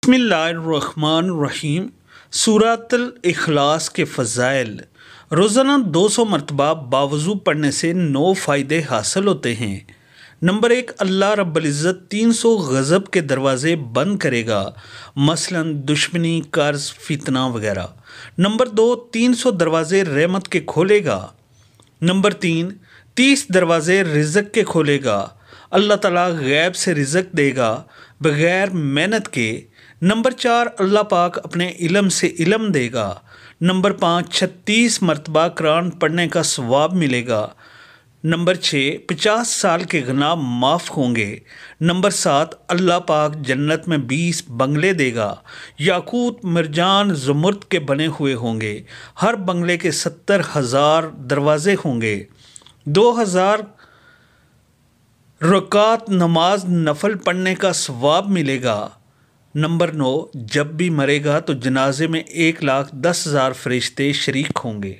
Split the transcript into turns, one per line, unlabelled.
بسم اللہ الرحمن الرحیم۔ سورۃ الاخلاص کے فضائل۔ روزانہ 200 مرتبہ باوضو پڑھنے سے 9 فائدے حاصل ہوتے ہیں۔ نمبر 1، اللہ رب العزت 300 غضب کے دروازے بند کرے گا، مثلا دشمنی، قرض، فتنہ وغیرہ۔ نمبر 2، 300 دروازے رحمت کے کھولے گا۔ نمبر 3، 30 دروازے رزق کے کھولے گا۔ اللہ تعالیٰ غیب سے رزق دے گا بغیر محنت کے۔ نمبر 4، اللہ پاک اپنے علم سے علم دے گا۔ نمبر 5، 36 مرتبہ قرآن پڑھنے کا ثواب ملے گا۔ نمبر 6، 50 سال کے گناہ معاف ہوں گے۔ نمبر 7، اللہ پاک جنت میں 20 بنگلے دے گا، یاقوت، مرجان، زمرد کے بنے ہوئے ہوں گے۔ ہر بنگلے کے 70,000 دروازے ہوں گے۔ 2000 رکعت نماز نفل پڑھنے کا ثواب ملے گا۔ نمبر 9، جب بھی مرے گا تو جنازے میں 1,10,000 فرشتے شریک ہوں گے۔